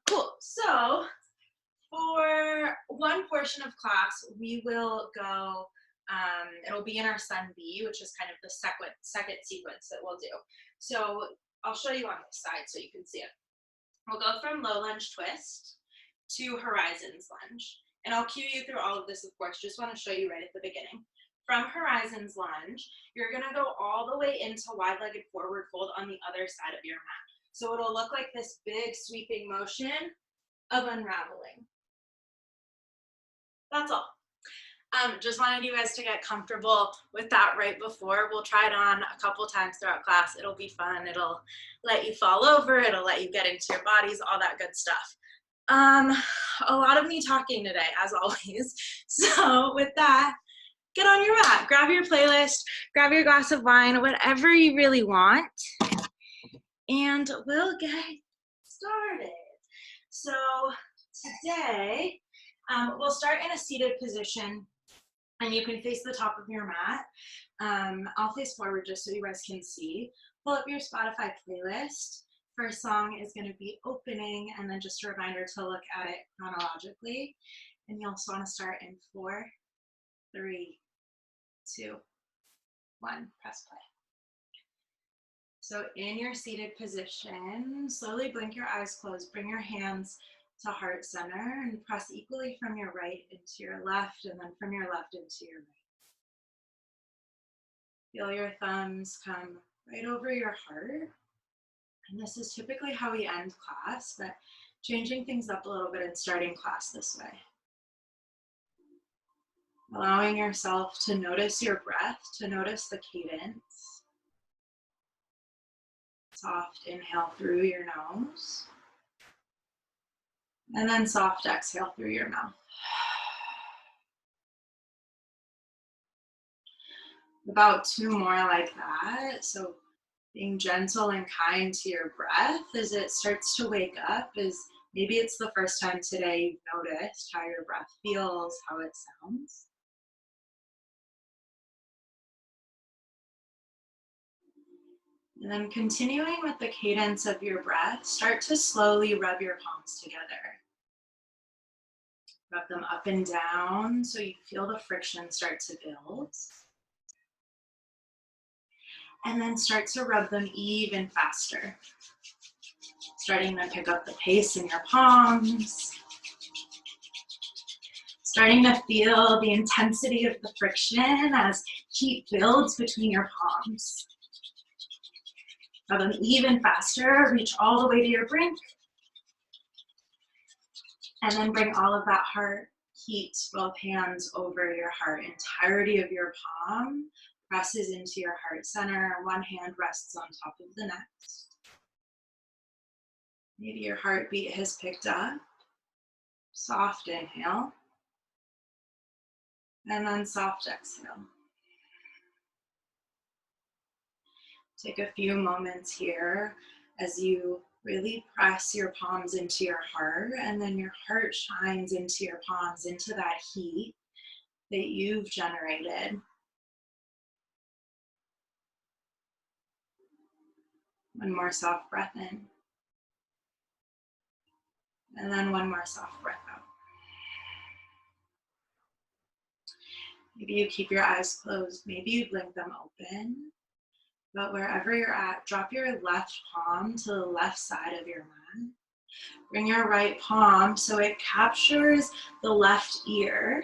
Cool. So for one portion of class, we will go, it'll be in our Sun B, which is kind of the second sequence that we'll do. So I'll show you on this side so you can see it. We'll go from low lunge twist to horizons lunge. And I'll cue you through all of this, of course, just want to show you right at the beginning. From horizons lunge, you're going to go all the way into wide-legged forward fold on the other side of your mat. So it'll look like this big sweeping motion of unraveling. That's all. Just wanted you guys to get comfortable with that right before. We'll try it on a couple times throughout class. It'll be fun. It'll let you fall over. It'll let you get into your bodies, all that good stuff. A lot of me talking today, as always. So with that, get on your mat, grab your playlist, grab your glass of wine, whatever you really want, and we'll get started. So today, we'll start in a seated position, and you can face the top of your mat. I'll face forward just so you guys can see. Pull up your Spotify playlist. First song is going to be Opening, and then just a reminder to look at it chronologically. And you also want to start in 4, 3, 2, 1, press play. So in your seated position, slowly blink your eyes closed, bring your hands to heart center and press equally from your right into your left and then from your left into your right. Feel your thumbs come right over your heart. And this is typically how we end class, but changing things up a little bit and starting class this way. Allowing yourself to notice your breath, to notice the cadence. Soft inhale through your nose. And then soft exhale through your mouth. About 2 more like that. So being gentle and kind to your breath as it starts to wake up, as maybe it's the first time today you've noticed how your breath feels, how it sounds. And then continuing with the cadence of your breath, start to slowly rub your palms together. Rub them up and down so you feel the friction start to build. And then start to rub them even faster. Starting to pick up the pace in your palms. Starting to feel the intensity of the friction as heat builds between your palms. Rub them even faster, reach all the way to your brink. And then bring all of that heart heat, both hands over your heart. Entirety of your palm presses into your heart center. One hand rests on top of the next. Maybe your heartbeat has picked up. Soft inhale. And then soft exhale. Take a few moments here as you really press your palms into your heart, and then your heart shines into your palms, into that heat that you've generated. One more soft breath in. And then one more soft breath out. Maybe you keep your eyes closed. Maybe you blink them open. But wherever you're at, drop your left palm to the left side of your mat. Bring your right palm so it captures the left ear.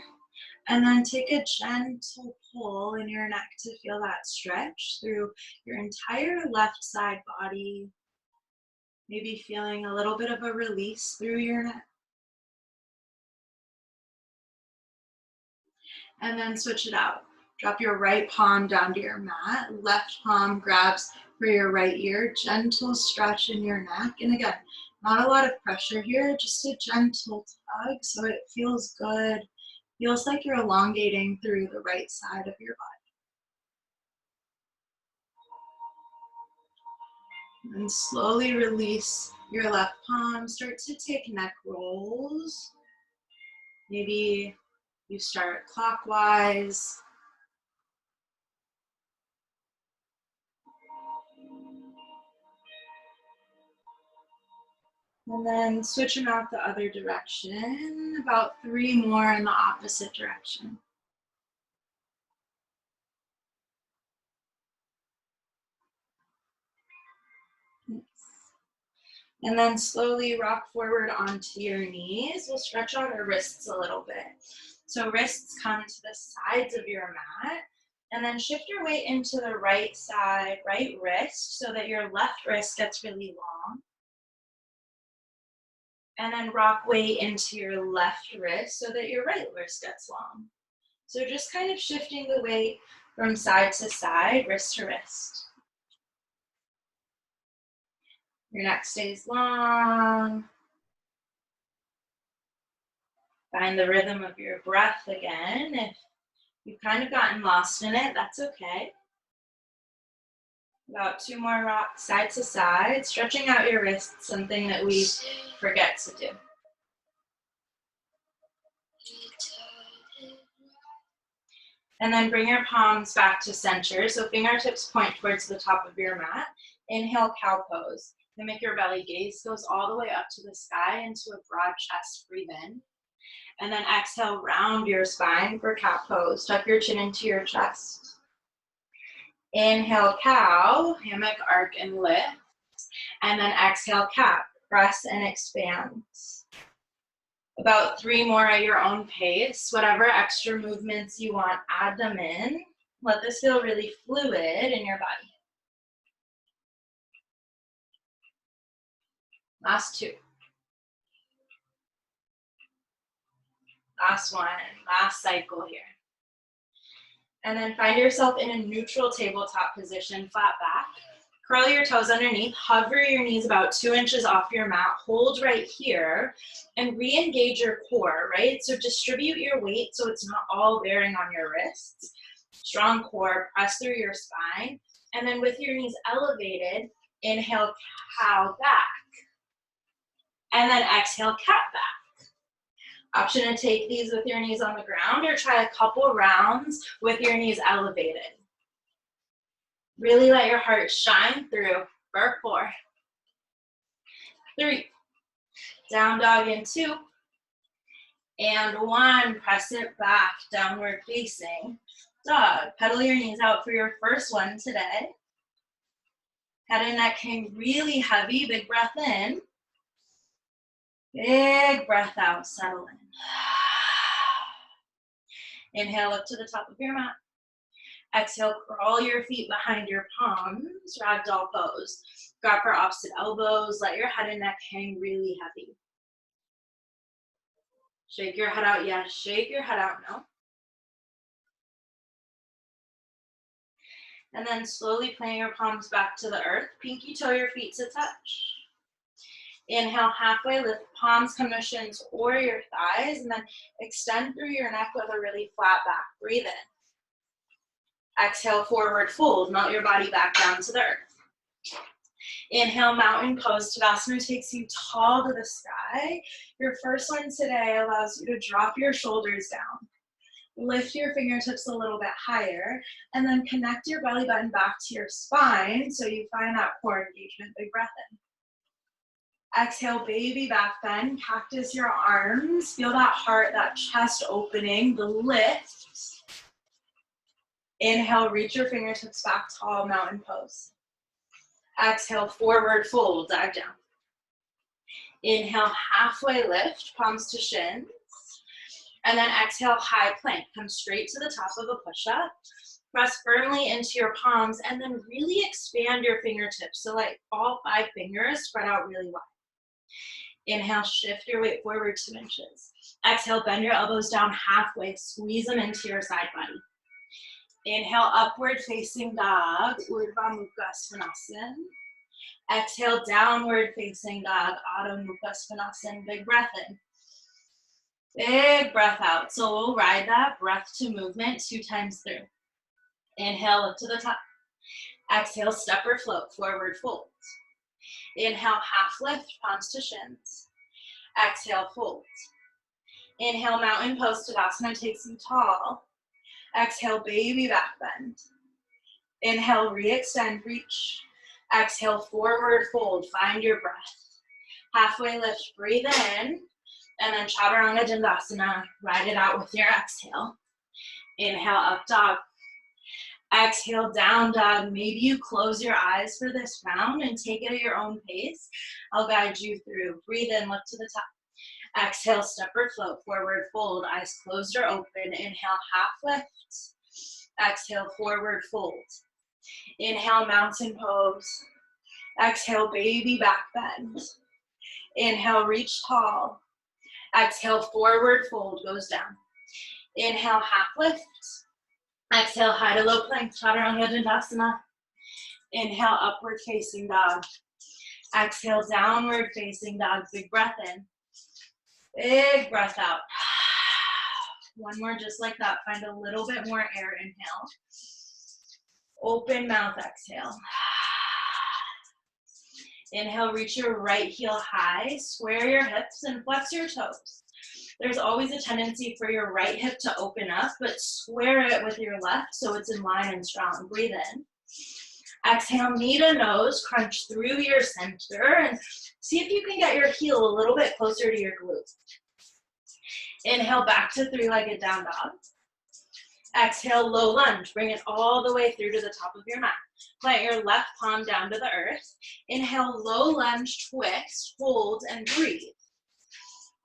And then take a gentle pull in your neck to feel that stretch through your entire left side body. Maybe feeling a little bit of a release through your neck. And then switch it out. Drop your right palm down to your mat. Left palm grabs for your right ear. Gentle stretch in your neck. And again, not a lot of pressure here, just a gentle tug so it feels good. Feels like you're elongating through the right side of your body. And slowly release your left palm. Start to take neck rolls. Maybe you start clockwise. And then switch them out the other direction, about 3 more in the opposite direction. Nice. And then slowly rock forward onto your knees. We'll stretch out our wrists a little bit. So wrists come to the sides of your mat. And then shift your weight into the right side, right wrist, so that your left wrist gets really long. And then rock weight into your left wrist so that your right wrist gets long. So just kind of shifting the weight from side to side, wrist to wrist. Your neck stays long. Find the rhythm of your breath again. If you've kind of gotten lost in it, that's okay. About 2 more rocks side to side, stretching out your wrists, something that we forget to do. And then bring your palms back to center, so fingertips point towards the top of your mat. Inhale, cow pose. Then make your belly gaze goes all the way up to the sky into a broad chest, breathe in. And then exhale, round your spine for cat pose. Tuck your chin into your chest. Inhale, cow, hammock, arc, and lift. And then exhale, cat, press and expand. About 3 more at your own pace. Whatever extra movements you want, add them in. Let this feel really fluid in your body. Last 2. Last 1, last cycle here. And then find yourself in a neutral tabletop position, flat back. Curl your toes underneath, hover your knees about 2 inches off your mat, hold right here, and re-engage your core, right? So distribute your weight so it's not all bearing on your wrists. Strong core, press through your spine, and then with your knees elevated, inhale, cow back, and then exhale, cat back. Option to take these with your knees on the ground or try a couple rounds with your knees elevated. Really let your heart shine through for 4, 3, down dog in 2, and 1. Press it back, downward facing dog. Pedal your knees out for your first one today. Head and neck hang really heavy, big breath in. Big breath out, settle in. Inhale up to the top of your mat. Exhale, crawl your feet behind your palms, ragdoll pose. Grab for opposite elbows, let your head and neck hang really heavy. Shake your head out, yes. Shake your head out, no. And then slowly plant your palms back to the earth. Pinky toe your feet to touch. Inhale, halfway lift, palms come to shins or your thighs, and then extend through your neck with a really flat back. Breathe in. Exhale, forward fold. Melt your body back down to the earth. Inhale, mountain pose. Tadasana takes you tall to the sky. Your first one today allows you to drop your shoulders down. Lift your fingertips a little bit higher, and then connect your belly button back to your spine so you find that core engagement. Big breath in. Exhale, baby back bend. Cactus your arms. Feel that heart, that chest opening, the lift. Inhale, reach your fingertips back tall, mountain pose. Exhale, forward fold, dive down. Inhale, halfway lift, palms to shins. And then exhale, high plank. Come straight to the top of a push-up. Press firmly into your palms and then really expand your fingertips. So like all 5 fingers spread out really wide. Inhale, shift your weight forward 2 inches. Exhale, bend your elbows down halfway. Squeeze them into your side body. Inhale, upward facing dog, Urdhva Mukha Svanasana. Exhale, downward facing dog, Adho Mukha Svanasana. Big breath in. Big breath out. So we'll ride that breath to movement 2 times through. Inhale, up to the top. Exhale, step or float, forward fold. Inhale, half lift, palms to shins. Exhale, fold. Inhale, mountain pose. Tadasana takes you tall. Exhale, baby back bend. Inhale, re-extend, reach. Exhale, forward fold, find your breath. Halfway lift, breathe in, and then Chaturanga Dandasana, ride it out with your exhale. Inhale, up dog. Exhale, down dog. Maybe you close your eyes for this round and take it at your own pace. I'll guide you through. Breathe in, lift to the top. Exhale, step or float, forward fold, eyes closed or open. Inhale, half lift. Exhale, forward fold. Inhale, mountain pose. Exhale, baby back bend. Inhale, reach tall. Exhale, forward fold, goes down. Inhale, half lift. Exhale, high to low plank, Chaturanga Dandasana. Inhale, upward facing dog. Exhale, downward facing dog. Big breath in. Big breath out. One more just like that. Find a little bit more air. Inhale. Open mouth, exhale. Inhale, reach your right heel high. Square your hips and flex your toes. There's always a tendency for your right hip to open up, but square it with your left so it's in line and strong. Breathe in. Exhale, knee to nose, crunch through your center, and see if you can get your heel a little bit closer to your glute. Inhale, back to three-legged down dog. Exhale, low lunge. Bring it all the way through to the top of your mat. Plant your left palm down to the earth. Inhale, low lunge, twist, hold, and breathe.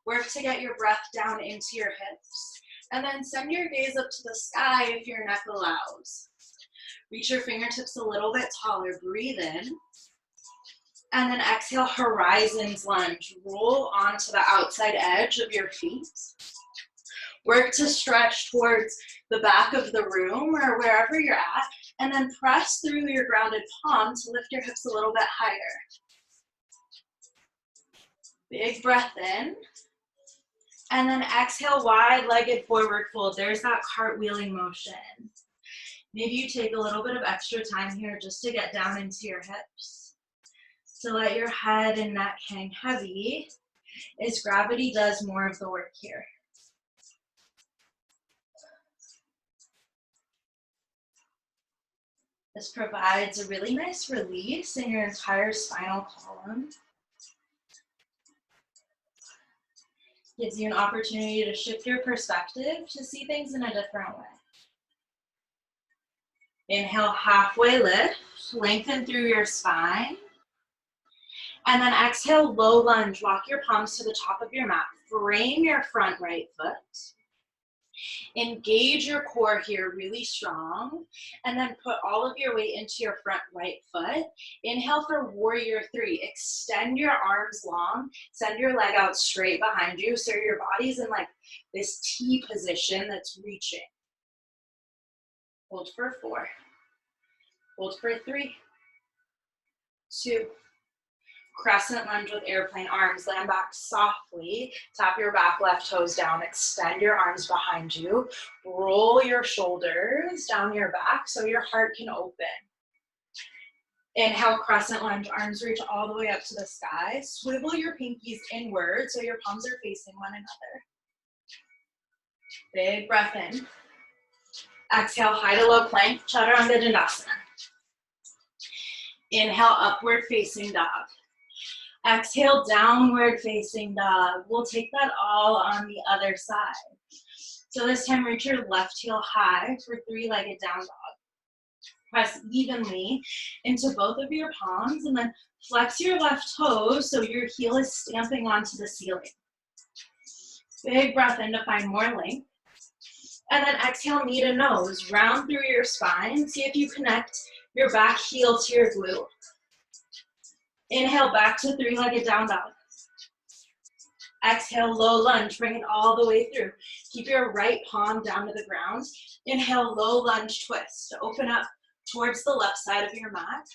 Work to get your breath down into your hips. And then send your gaze up to the sky if your neck allows. Reach your fingertips a little bit taller. Breathe in. And then exhale, horizons lunge. Roll onto the outside edge of your feet. Work to stretch towards the back of the room or wherever you're at. And then press through your grounded palm to lift your hips a little bit higher. Big breath in. And then exhale, wide-legged forward fold. There's that cartwheeling motion. Maybe you take a little bit of extra time here just to get down into your hips. To let your head and neck hang heavy as gravity does more of the work here. This provides a really nice release in your entire spinal column. Gives you an opportunity to shift your perspective to see things in a different way. Inhale, halfway lift, lengthen through your spine. And then exhale, low lunge, walk your palms to the top of your mat. Frame your front right foot. Engage your core here really strong. And then put all of your weight into your front right foot. Inhale for warrior three. Extend your arms long. Send your leg out straight behind you so your body's in like this T position that's reaching. Hold for 4. Hold for 3, 2. Crescent lunge with airplane arms. Land back softly. Tap your back left toes down. Extend your arms behind you. Roll your shoulders down your back so your heart can open. Inhale, crescent lunge. Arms reach all the way up to the sky. Swivel your pinkies inward so your palms are facing one another. Big breath in. Exhale, high to low plank, Chaturanga Dandasana. Inhale, upward facing dog. Exhale, downward facing dog. We'll take that all on the other side. So this time, reach your left heel high for three-legged down dog. Press evenly into both of your palms and then flex your left toes so your heel is stamping onto the ceiling. Big breath in to find more length. And then exhale, knee to nose. Round through your spine. See if you connect your back heel to your glute. Inhale, back to three-legged down dog. Exhale, low lunge. Bring it all the way through. Keep your right palm down to the ground. Inhale, low lunge twist. Open up towards the left side of your mat.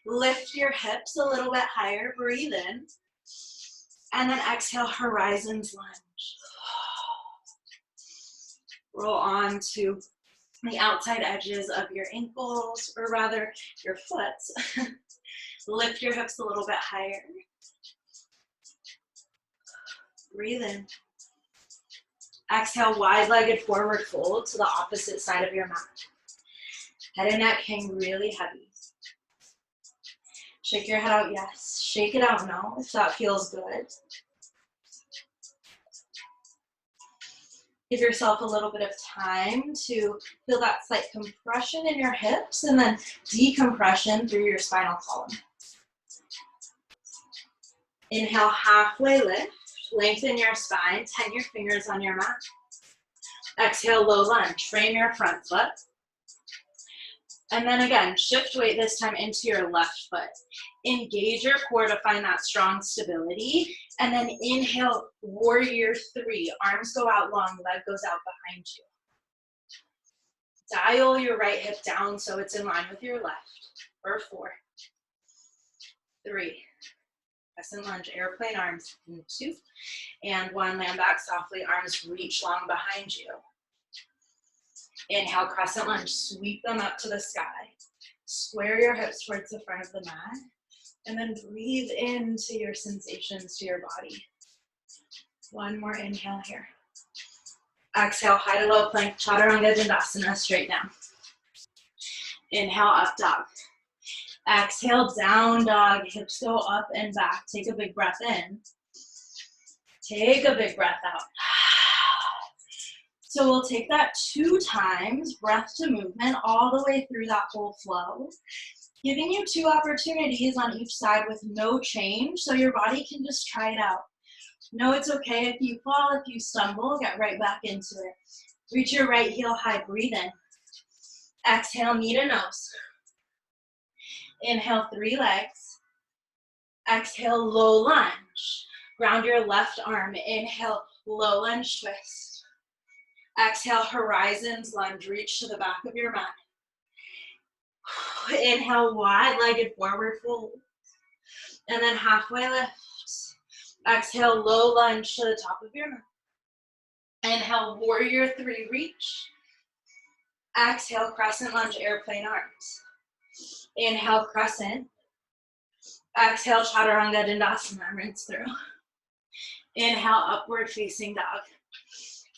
Lift your hips a little bit higher. Breathe in. And then exhale, horizons lunge. Roll on to the outside edges of your ankles, or rather your foot. Lift your hips a little bit higher. Breathe in. Exhale, wide-legged forward fold to the opposite side of your mat. Head and neck hang really heavy. Shake your head out, yes. Shake it out, no, if that feels good. Give yourself a little bit of time to feel that slight compression in your hips and then decompression through your spinal column. Inhale, halfway lift. Lengthen your spine, 10 your fingers on your mat. Exhale, low lunge. Frame your front foot. And then again, shift weight this time into your left foot. Engage your core to find that strong stability. And then inhale, warrior three. Arms go out long, leg goes out behind you. Dial your right hip down so it's in line with your left. For 4, 3, crescent lunge, airplane arms in 2, and 1, land back softly, arms reach long behind you. Inhale, crescent lunge, sweep them up to the sky. Square your hips towards the front of the mat, and then breathe into your sensations to your body. One more inhale here. Exhale, high to low plank, chaturanga dandasana, straight down. Inhale, up dog. Exhale, down dog, hips go up and back. Take a big breath in. Take a big breath out. So we'll take that 2 times, breath to movement, all the way through that whole flow. Giving you 2 opportunities on each side with no change, so your body can just try it out. No, it's okay if you fall, if you stumble, get right back into it. Reach your right heel high, breathe in. Exhale, knee to nose. Inhale, 3 legs. Exhale, low lunge. Ground your left arm. Inhale, low lunge twist. Exhale, horizons lunge. Reach to the back of your mat. Inhale, wide-legged forward fold. And then halfway lift. Exhale, low lunge to the top of your mat. Inhale, warrior 3, reach. Exhale, crescent lunge, airplane arms. Inhale, crescent. Exhale, chaturanga dandasana, rinse through. Inhale, upward facing dog.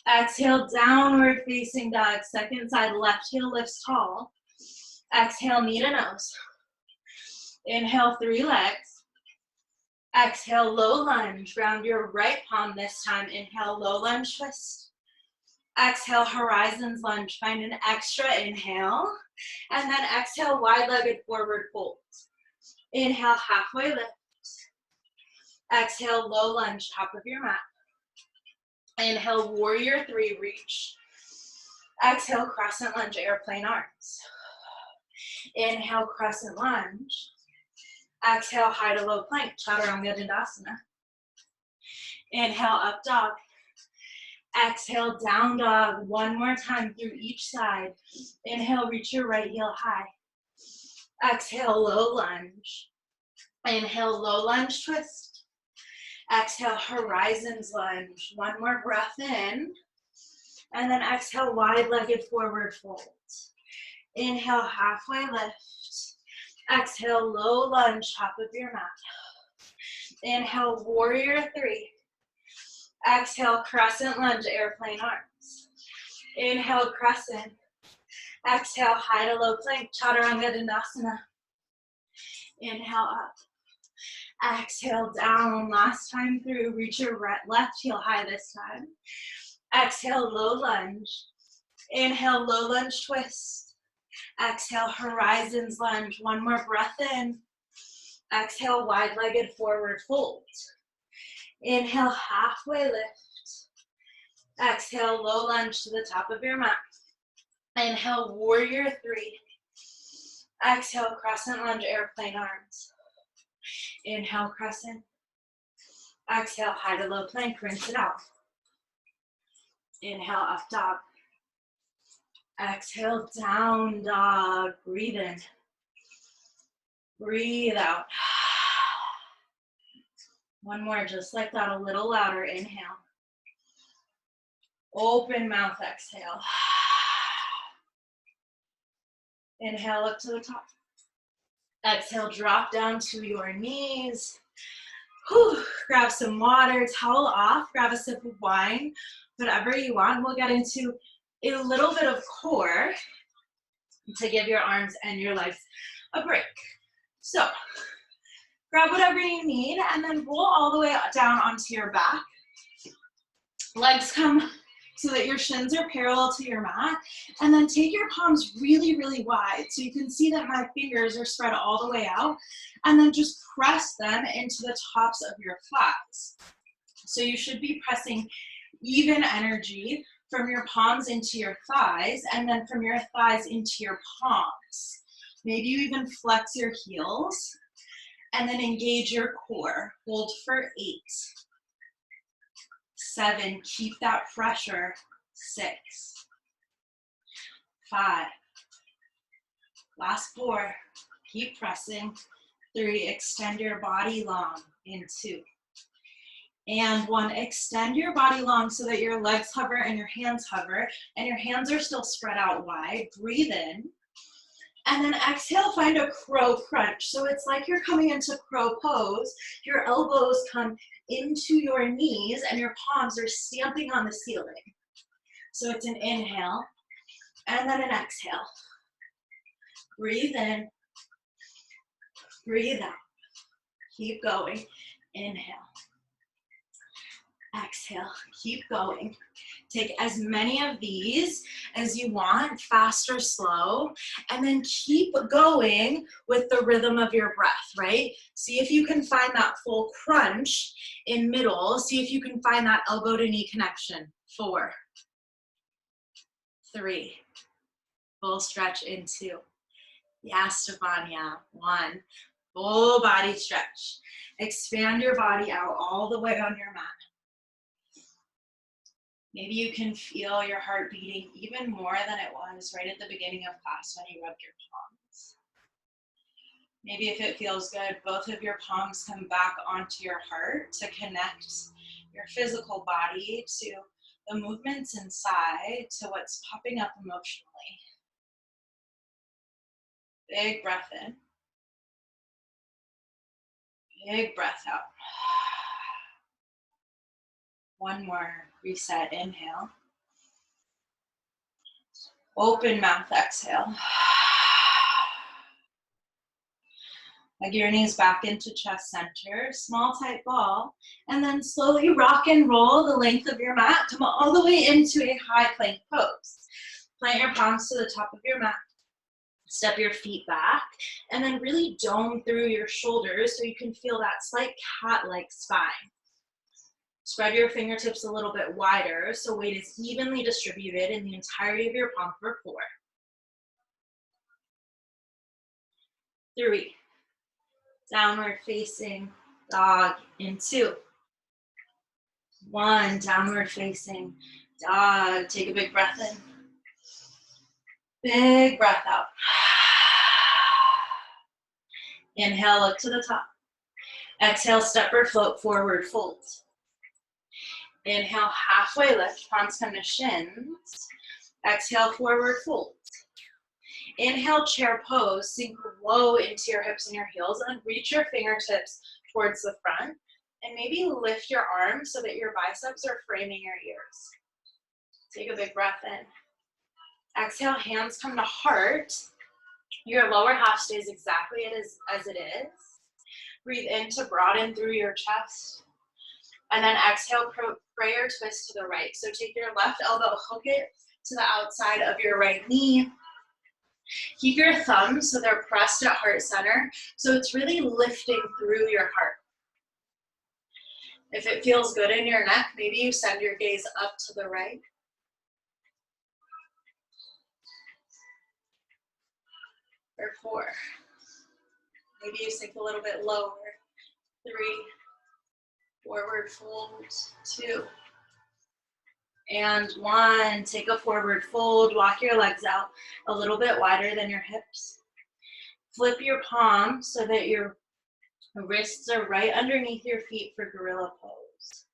Exhale, downward facing dog. Second side, left heel lifts tall. Exhale, knee to nose. Inhale, 3 legs. Exhale, low lunge. Round your right palm this time. Inhale, low lunge twist. Exhale, horizons lunge. Find an extra inhale. And then exhale, wide-legged forward fold. Inhale, halfway lift. Exhale, low lunge, top of your mat. Inhale, warrior 3, reach. Exhale, crescent lunge, airplane arms. Inhale, crescent lunge. Exhale, high to low plank, chaturanga dandasana. Inhale, up dog. Exhale, down dog. One more time through each side. Inhale, reach your right heel high. Exhale, low lunge. Inhale, low lunge twist. Exhale, horizons lunge. One more breath in. And then exhale, wide-legged forward fold. Inhale, halfway lift. Exhale, low lunge, top of your mat. Inhale, warrior 3. Exhale, crescent lunge, airplane arms. Inhale, crescent. Exhale, high to low plank, chaturanga dandasana. Inhale, up. Exhale, down. Last time through, reach your left heel high this time. Exhale, low lunge. Inhale, low lunge twist. Exhale, horizons lunge. One more breath in. Exhale, wide-legged forward fold. Inhale, halfway lift. Exhale, low lunge to the top of your mat. Inhale, warrior 3. Exhale, crescent lunge, airplane arms. Inhale, crescent. Exhale, high to low plank, rinse it out. Inhale, up dog. Exhale, down dog. Breathe in. Breathe out. One more, just like that, a little louder. Inhale. Open mouth, exhale. Inhale up to the top. Exhale, drop down to your knees. Whew. Grab some water, towel off, grab a sip of wine, whatever you want. We'll get into a little bit of core to give your arms and your legs a break. So, Grab whatever you need and then roll all the way down onto your back. Legs come so that your shins are parallel to your mat, and then take your palms really, really wide. So you can see that my fingers are spread all the way out, and then just press them into the tops of your thighs. So you should be pressing even energy from your palms into your thighs, and then from your thighs into your palms. Maybe you even flex your heels, and then engage your core. Hold for 8, 7, keep that pressure, 6, 5, last 4, keep pressing, 3, extend your body long, in 2, and 1, extend your body long so that your legs hover and your hands hover, and your hands are still spread out wide. Breathe in, and then exhale, find a crow crunch. So it's like you're coming into crow pose. Your elbows come into your knees and your palms are stamping on the ceiling. So it's an inhale and then an exhale. Breathe in, breathe out. Keep going. Inhale, exhale, keep going. Take as many of these as you want, fast or slow, and then keep going with the rhythm of your breath, right? See if you can find that full crunch in middle. See if you can find that elbow to knee connection. 4, 3, full stretch in 2. Yastavanya, 1, full body stretch. Expand your body out all the way on your mat. Maybe you can feel your heart beating even more than it was right at the beginning of class when you rubbed your palms. Maybe if it feels good, both of your palms come back onto your heart to connect your physical body to the movements inside, to what's popping up emotionally. Big breath in. Big breath out. One more reset, inhale. Open mouth, exhale. Leg your knees back into chest center, small tight ball, and then slowly rock and roll the length of your mat. Come all the way into a high plank pose. Plant your palms to the top of your mat. Step your feet back, and then really dome through your shoulders so you can feel that slight cat-like spine. Spread your fingertips a little bit wider so weight is evenly distributed in the entirety of your palm for 4, 3, downward facing dog in 2, 1, downward facing dog. Take a big breath in. Big breath out. Inhale, look to the top. Exhale, step or float forward, fold. Inhale, halfway lift, palms come to shins. Exhale, forward fold. Inhale, chair pose, sink low into your hips and your heels, and reach your fingertips towards the front. And maybe lift your arms so that your biceps are framing your ears. Take a big breath in. Exhale, hands come to heart. Your lower half stays exactly as it is. Breathe in to broaden through your chest. And then exhale, prayer twist to the right. So take your left elbow, hook it to the outside of your right knee. Keep your thumbs so they're pressed at heart center. So it's really lifting through your heart. If it feels good in your neck, maybe you send your gaze up to the right. Or 4. Maybe you sink a little bit lower. 3, forward fold, 2, and 1. Take a forward fold, walk your legs out a little bit wider than your hips. Flip your palms so that your wrists are right underneath your feet for gorilla pose.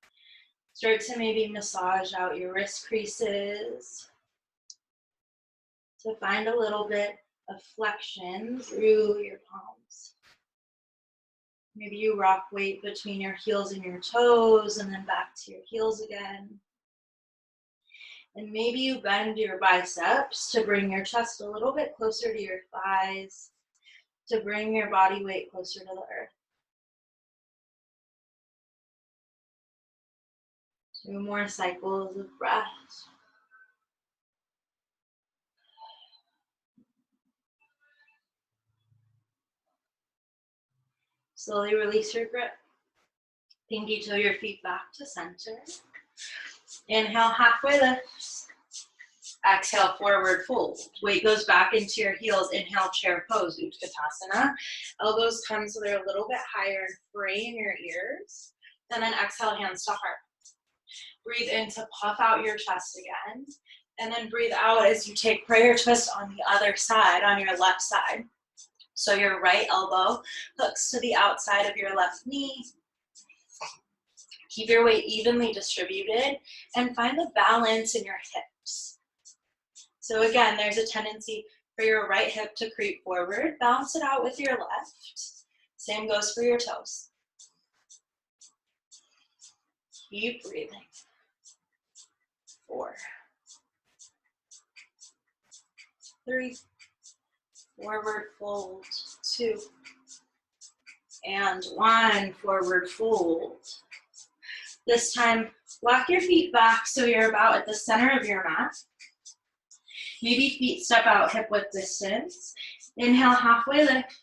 Start to maybe massage out your wrist creases to find a little bit of flexion through your palms. Maybe you rock weight between your heels and your toes and then back to your heels again. And maybe you bend your biceps to bring your chest a little bit closer to your thighs, to bring your body weight closer to the earth. 2 more cycles of breath. Slowly release your grip. Pinky toe your feet back to center. Inhale, halfway lift. Exhale, forward fold. Weight goes back into your heels. Inhale, chair pose, Utkatasana. Elbows come so they're a little bit higher and frame your ears. And then exhale, hands to heart. Breathe in to puff out your chest again. And then breathe out as you take prayer twist on the other side, on your left side. So your right elbow hooks to the outside of your left knee. Keep your weight evenly distributed and find the balance in your hips. So again, there's a tendency for your right hip to creep forward. Balance it out with your left. Same goes for your toes. Keep breathing. 4, 3, forward fold, 2, and 1, forward fold. This time, walk your feet back so you're about at the center of your mat. Maybe feet step out hip width distance. Inhale, halfway lift.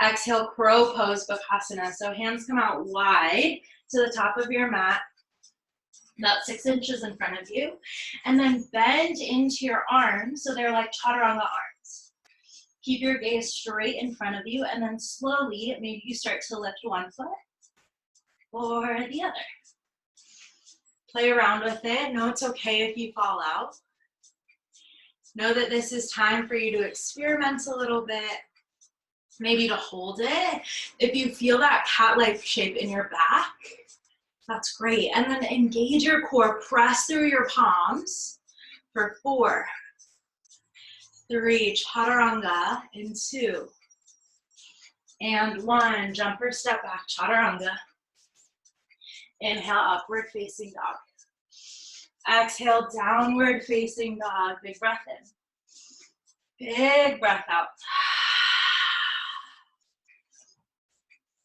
Exhale, crow pose, Bakasana. So hands come out wide to the top of your mat, about 6 inches in front of you. And then bend into your arms so they're like chaturanga arms. Keep your gaze straight in front of you, and then slowly, maybe you start to lift one foot or the other. Play around with it. Know it's okay if you fall out. Know that this is time for you to experiment a little bit, maybe to hold it. If you feel that cat-like shape in your back, that's great. And then engage your core, press through your palms for 4, 3, chaturanga, in 2, and 1, jump or step back, chaturanga. Inhale, upward facing dog. Exhale, downward facing dog. Big breath in. Big breath out.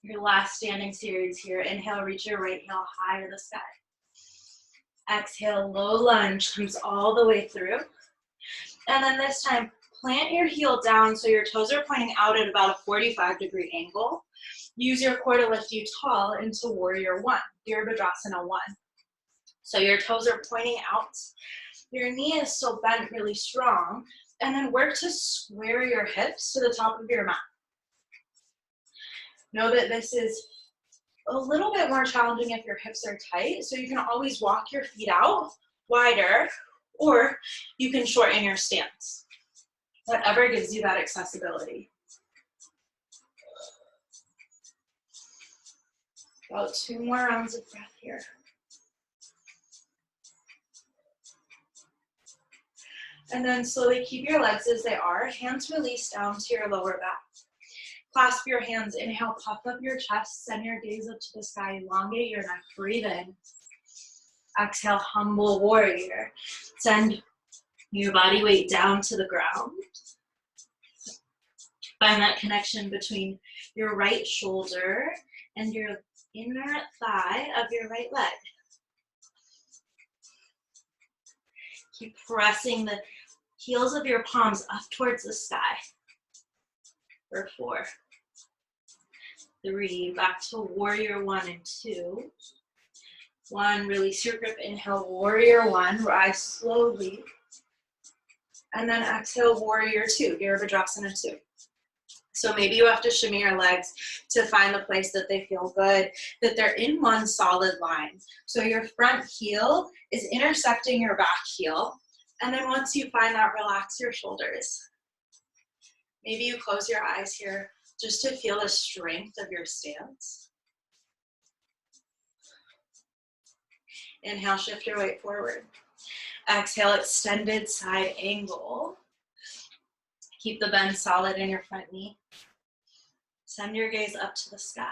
Your last standing series here. Inhale, reach your right heel high to the sky. Exhale, low lunge comes all the way through. And then this time, plant your heel down so your toes are pointing out at about a 45-degree angle. Use your core to lift you tall into warrior 1, Virabhadrasana 1. So your toes are pointing out. Your knee is still bent really strong. And then work to square your hips to the top of your mat. Know that this is a little bit more challenging if your hips are tight. So you can always walk your feet out wider, or you can shorten your stance. Whatever gives you that accessibility. About 2 more rounds of breath here. And then slowly keep your legs as they are. Hands release down to your lower back. Clasp your hands. Inhale, puff up your chest. Send your gaze up to the sky. Elongate your neck. Breathe in. Exhale, humble warrior. Send your body weight down to the ground. Find that connection between your right shoulder and your inner thigh of your right leg. Keep pressing the heels of your palms up towards the sky. For 4, 3, back to warrior 1 and 2. 1, release your grip. Inhale, warrior 1, rise slowly. And then exhale, warrior 2, Virabhadrasana 2. So maybe you have to shimmy your legs to find the place that they feel good, that they're in one solid line. So your front heel is intersecting your back heel. And then once you find that, relax your shoulders. Maybe you close your eyes here just to feel the strength of your stance. Inhale, shift your weight forward. Exhale, extended side angle. Keep the bend solid in your front knee. Send your gaze up to the sky.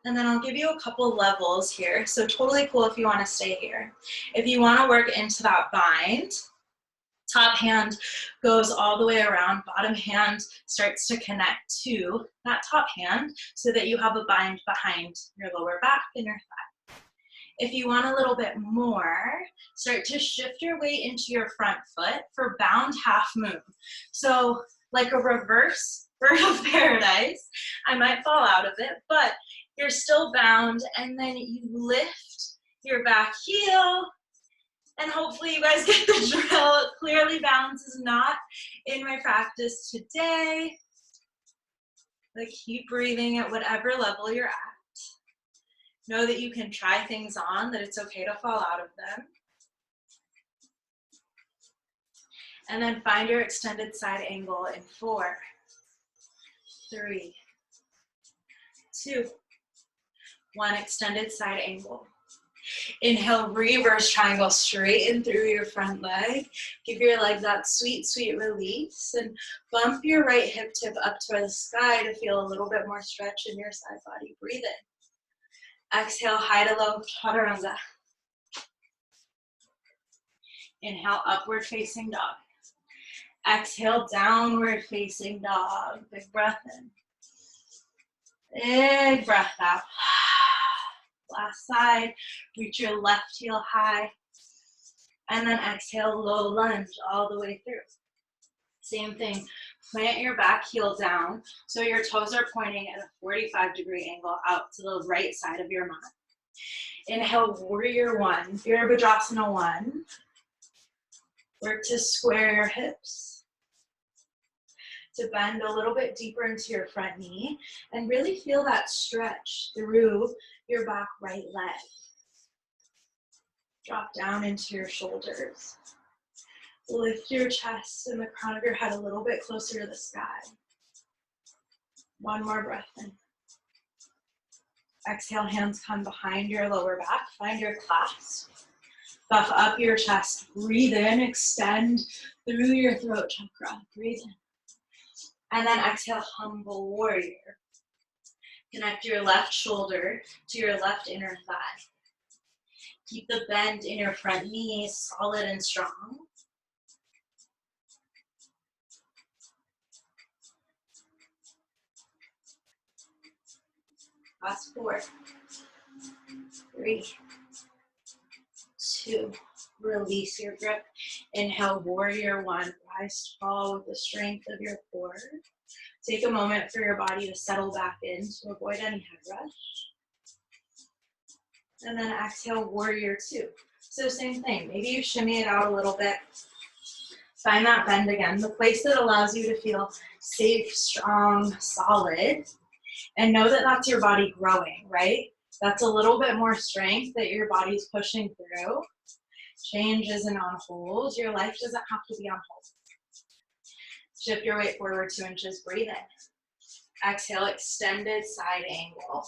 And then I'll give you a couple levels here. So totally cool if you want to stay here. If you want to work into that bind, top hand goes all the way around. Bottom hand starts to connect to that top hand so that you have a bind behind your lower back and your thigh. If you want a little bit more, start to shift your weight into your front foot for bound half moon. So like a reverse bird of paradise. I might fall out of it, but you're still bound, and then you lift your back heel, and hopefully you guys get the drill. Clearly balance is not in my practice today, but keep breathing at whatever level you're at. Know that you can try things on, that it's okay to fall out of them. And then find your extended side angle in 4, 3, 2, 1, extended side angle. Inhale, reverse triangle, straighten through your front leg. Give your leg that sweet, sweet release, and bump your right hip tip up toward the sky to feel a little bit more stretch in your side body. Breathe in. Exhale, high to low, chaturanga. Inhale, upward facing dog. Exhale, downward facing dog. Big breath in. Big breath out. Last side, reach your left heel high. And then exhale, low lunge all the way through. Same thing, plant your back heel down so your toes are pointing at a 45-degree angle out to the right side of your mat. Inhale, warrior 1, Virabhadrasana 1. Work to square your hips, to bend a little bit deeper into your front knee, and really feel that stretch through your back right leg. Drop down into your shoulders. Lift your chest and the crown of your head a little bit closer to the sky. One more breath in. Exhale, hands come behind your lower back. Find your clasp. Buff up your chest. Breathe in, extend through your throat chakra. Breathe in. And then exhale, humble warrior. Connect your left shoulder to your left inner thigh. Keep the bend in your front knee solid and strong. Last 4, 3, 2, release your grip. Inhale, warrior 1, rise tall with the strength of your core. Take a moment for your body to settle back in to avoid any head rush. And then exhale, warrior 2. So same thing, maybe you shimmy it out a little bit. Find that bend again, the place that allows you to feel safe, strong, solid. And know that that's your body growing, right? That's a little bit more strength that your body's pushing through. Change isn't on hold. Your life doesn't have to be on hold. Shift your weight forward 2 inches, breathe in. Exhale, extended side angle.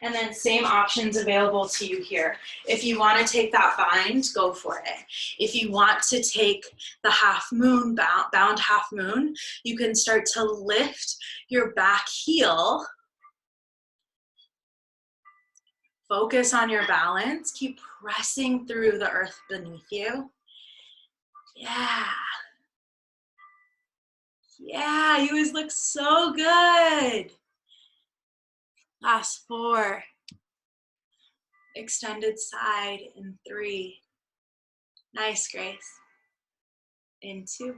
And then same options available to you here. If you want to take that bind, go for it. If you want to take the half moon, bound half moon, you can start to lift your back heel. Focus on your balance. Keep pressing through the earth beneath you. Yeah. Yeah, you guys look so good. Last 4. Extended side in 3. Nice, Grace. In 2.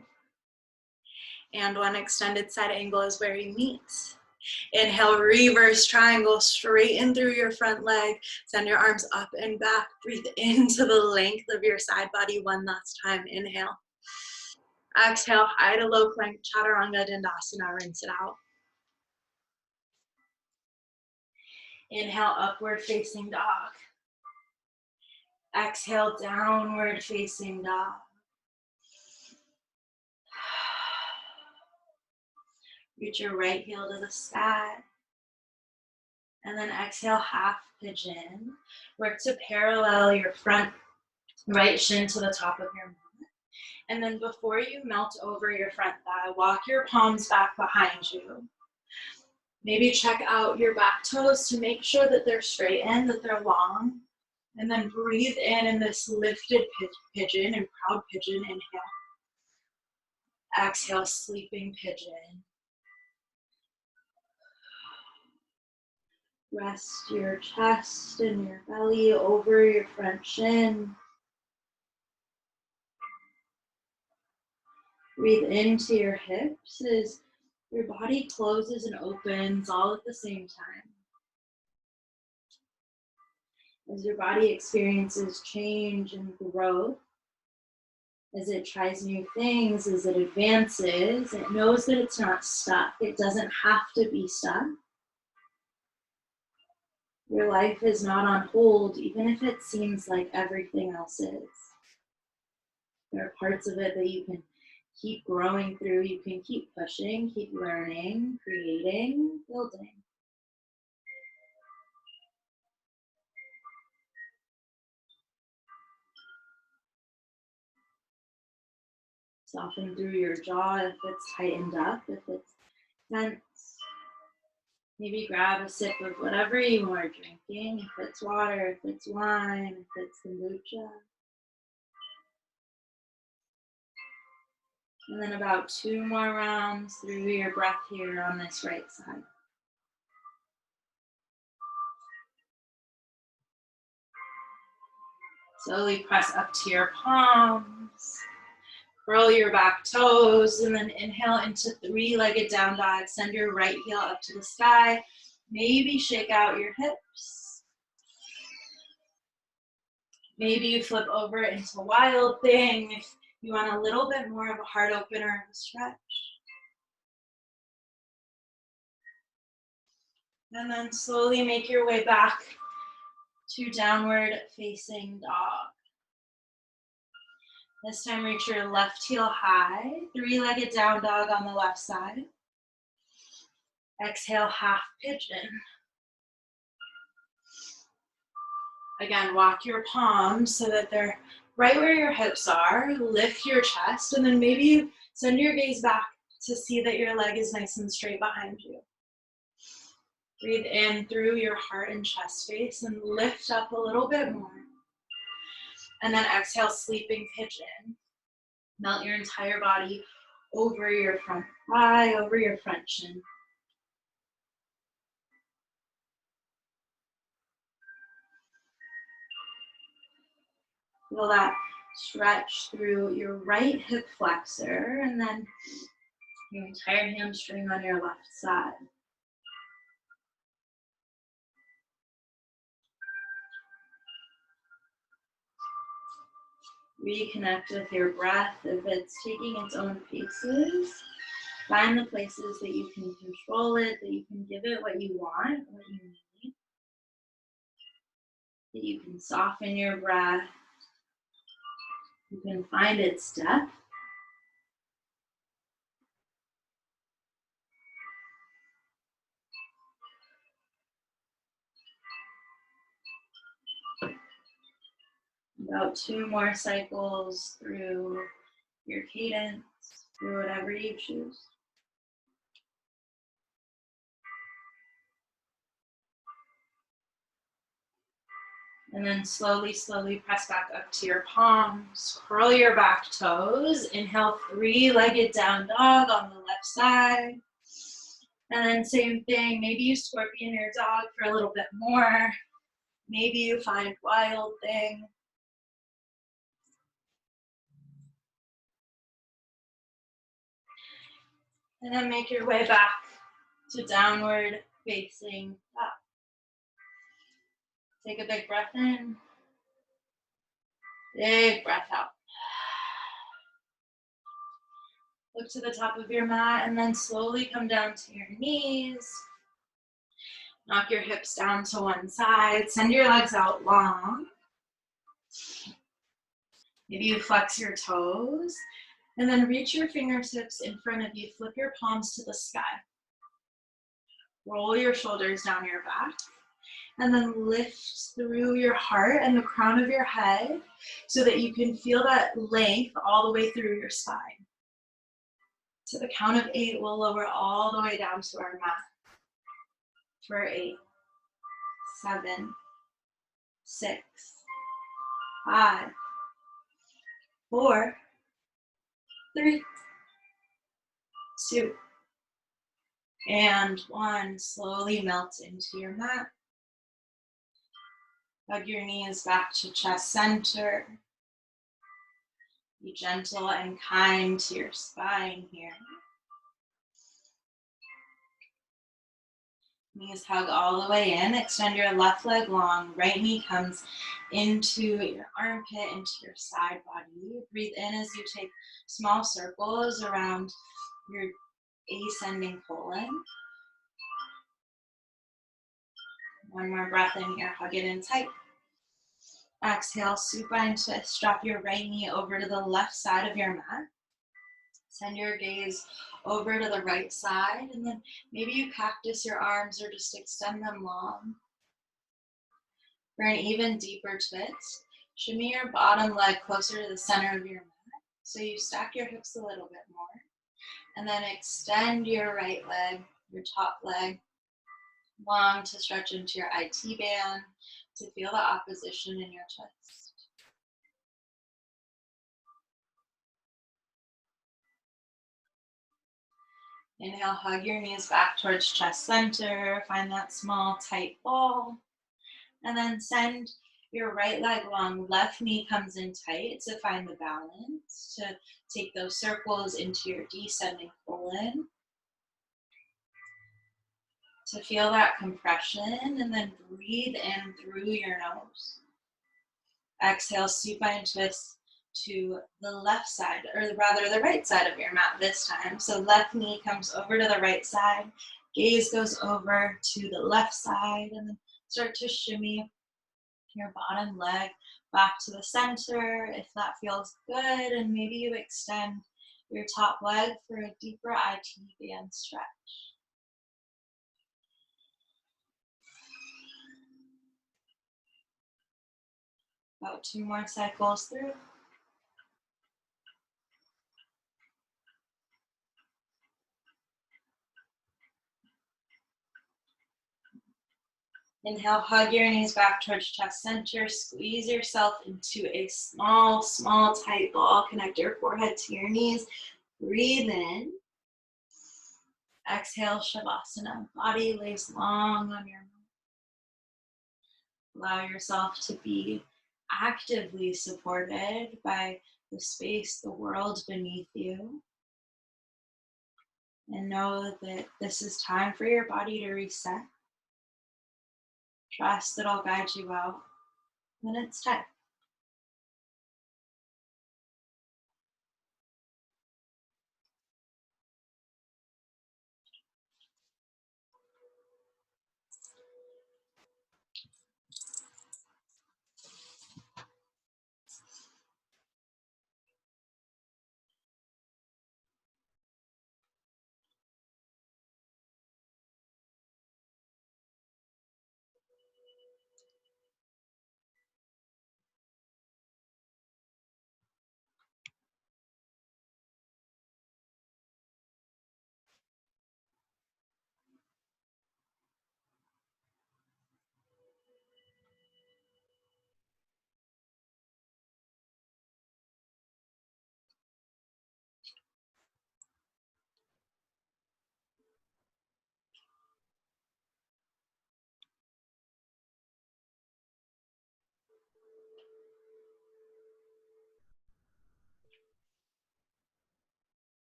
And 1, extended side angle is where you meet. Inhale, reverse triangle, straighten through your front leg. Send your arms up and back. Breathe into the length of your side body 1 last time. Inhale. Exhale, high to low plank, chaturanga dandasana. Rinse it out. Inhale, upward facing dog. Exhale, downward facing dog. Reach your right heel to the sky. And then exhale, half pigeon. Work to parallel your front right shin to the top of your mat. And then before you melt over your front thigh, walk your palms back behind you. Maybe check out your back toes to make sure that they're straightened, that they're long. And then breathe in this lifted pigeon and proud pigeon. Inhale. Exhale, sleeping pigeon. Rest your chest and your belly over your front shin. Breathe into your hips as your body closes and opens all at the same time. As your body experiences change and growth, as it tries new things, as it advances, it knows that it's not stuck. It doesn't have to be stuck. Your life is not on hold, even if it seems like everything else is. There are parts of it that you can keep growing through. You can keep pushing, keep learning, creating, building. Soften through your jaw if it's tightened up, if it's tense. Maybe grab a sip of whatever you are drinking, if it's water, if it's wine, if it's kombucha. And then about 2 more rounds through your breath here on this right side. Slowly press up to your palms. Curl your back toes and then inhale into 3-legged down dog. Send your right heel up to the sky. Maybe shake out your hips. Maybe you flip over into wild thing if you want a little bit more of a heart opener of a stretch. And then slowly make your way back to downward facing dog. This time reach your left heel high, 3-legged down dog on the left side. Exhale, half pigeon. Again, walk your palms so that they're right where your hips are. Lift your chest, and then maybe you send your gaze back to see that your leg is nice and straight behind you. Breathe in through your heart and chest space and lift up a little bit more. And then exhale, sleeping pigeon. Melt your entire body over your front thigh, over your front shin. Feel that stretch through your right hip flexor and then your entire hamstring on your left side. Reconnect with your breath. If it's taking its own paces, find the places that you can control it, that you can give it what you want, what you need. That you can soften your breath. You can find its depth. About 2 more cycles through your cadence, through whatever you choose. And then slowly, slowly press back up to your palms. Curl your back toes. Inhale, 3-legged down dog on the left side. And then same thing, maybe you scorpion your dog for a little bit more. Maybe you find wild thing. And then make your way back to downward facing dog. Take a big breath in. Big breath out. Look to the top of your mat and then slowly come down to your knees. Knock your hips down to one side. Send your legs out long. Maybe you flex your toes. And then reach your fingertips in front of you. Flip your palms to the sky. Roll your shoulders down your back. And then lift through your heart and the crown of your head so that you can feel that length all the way through your spine. To the count of 8, we'll lower all the way down to our mat. For 8, 7, 6, 5, 4, 3, 2, and 1. Slowly melt into your mat. Hug your knees back to chest center. Be gentle and kind to your spine here. Knees hug all the way in. Extend your left leg long. Right knee comes into your armpit, into your side body. Breathe in as you take small circles around your ascending colon. One more breath in here. Hug it in tight. Exhale, supine twist. Drop your right knee over to the left side of your mat. Send your gaze over to the right side, and then maybe you cactus your arms or just extend them long. For an even deeper twist, shimmy your bottom leg closer to the center of your mat. So you stack your hips a little bit more. And then extend your right leg, your top leg, long to stretch into your IT band to feel the opposition in your twist. Inhale, hug your knees back towards chest center. Find that small, tight ball. And then send your right leg long. Left knee comes in tight to find the balance, to take those circles into your descending colon. To feel that compression, and then breathe in through your nose. Exhale, supine twist to the left side, or rather the right side of your mat this time. So left knee comes over to the right side, gaze goes over to the left side, and then start to shimmy your bottom leg back to the center if that feels good, and maybe you extend your top leg for a deeper IT band stretch. About 2 more cycles through. Inhale, hug your knees back towards chest center. Squeeze yourself into a small, small, tight ball. Connect your forehead to your knees. Breathe in. Exhale, Shavasana. Body lays long on your mat. Allow yourself to be actively supported by the space, the world beneath you. And know that this is time for your body to reset. Trust that I'll guide you out when it's time.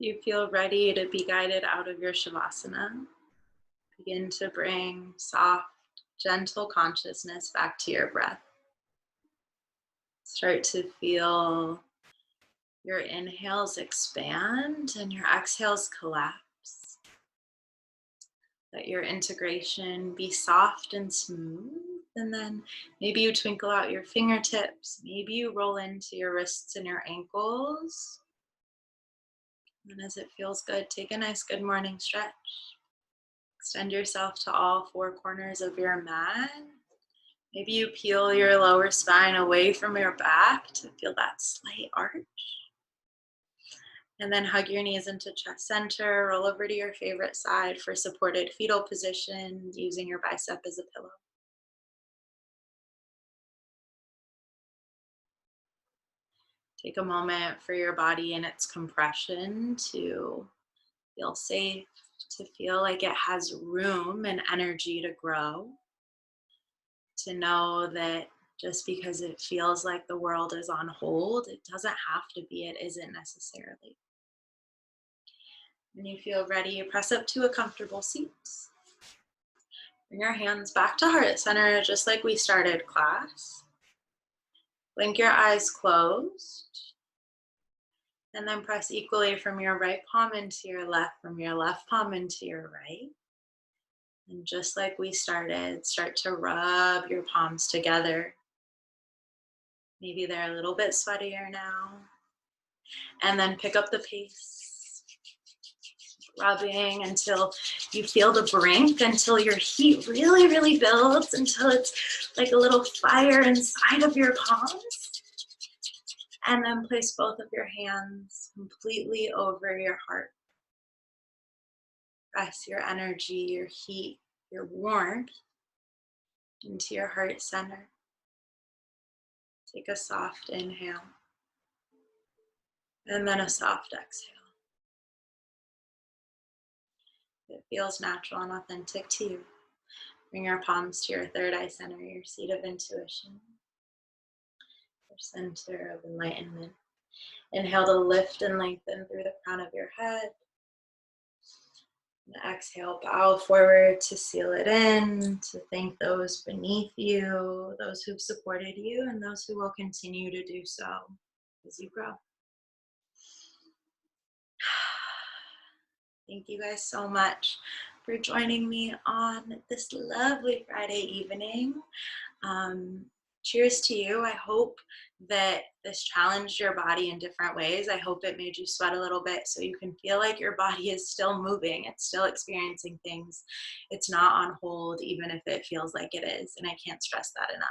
You feel ready to be guided out of your Shavasana. Begin to bring soft, gentle consciousness back to your breath. Start to feel your inhales expand and your exhales collapse. Let your integration be soft and smooth. And then maybe you twinkle out your fingertips. Maybe you roll into your wrists and your ankles. And as it feels good, take a nice good morning stretch. Extend yourself to all four corners of your mat. Maybe you peel your lower spine away from your back to feel that slight arch. And then hug your knees into chest center, roll over to your favorite side for supported fetal position, using your bicep as a pillow. Take a moment for your body and its compression to feel safe, to feel like it has room and energy to grow, to know that just because it feels like the world is on hold, it doesn't have to be, it isn't necessarily. When you feel ready, you press up to a comfortable seat. Bring your hands back to heart center just like we started class. Blink your eyes closed. And then press equally from your right palm into your left, from your left palm into your right. And just like we started, start to rub your palms together. Maybe they're a little bit sweatier now. And then pick up the pace. Rubbing until you feel the brink, until your heat really, really builds, until it's like a little fire inside of your palms. And then place both of your hands completely over your heart. Press your energy, your heat, your warmth into your heart center. Take a soft inhale and then a soft exhale. It feels natural and authentic to you. Bring your palms to your third eye center, your seat of intuition, your center of enlightenment. Inhale to lift and lengthen through the crown of your head. And exhale, bow forward to seal it in, to thank those beneath you, those who've supported you, and those who will continue to do so as you grow. Thank you guys so much for joining me on this lovely Friday evening. Cheers to you. I hope that this challenged your body in different ways. I hope it made you sweat a little bit so you can feel like your body is still moving. It's still experiencing things. It's not on hold, even if it feels like it is. And I can't stress that enough.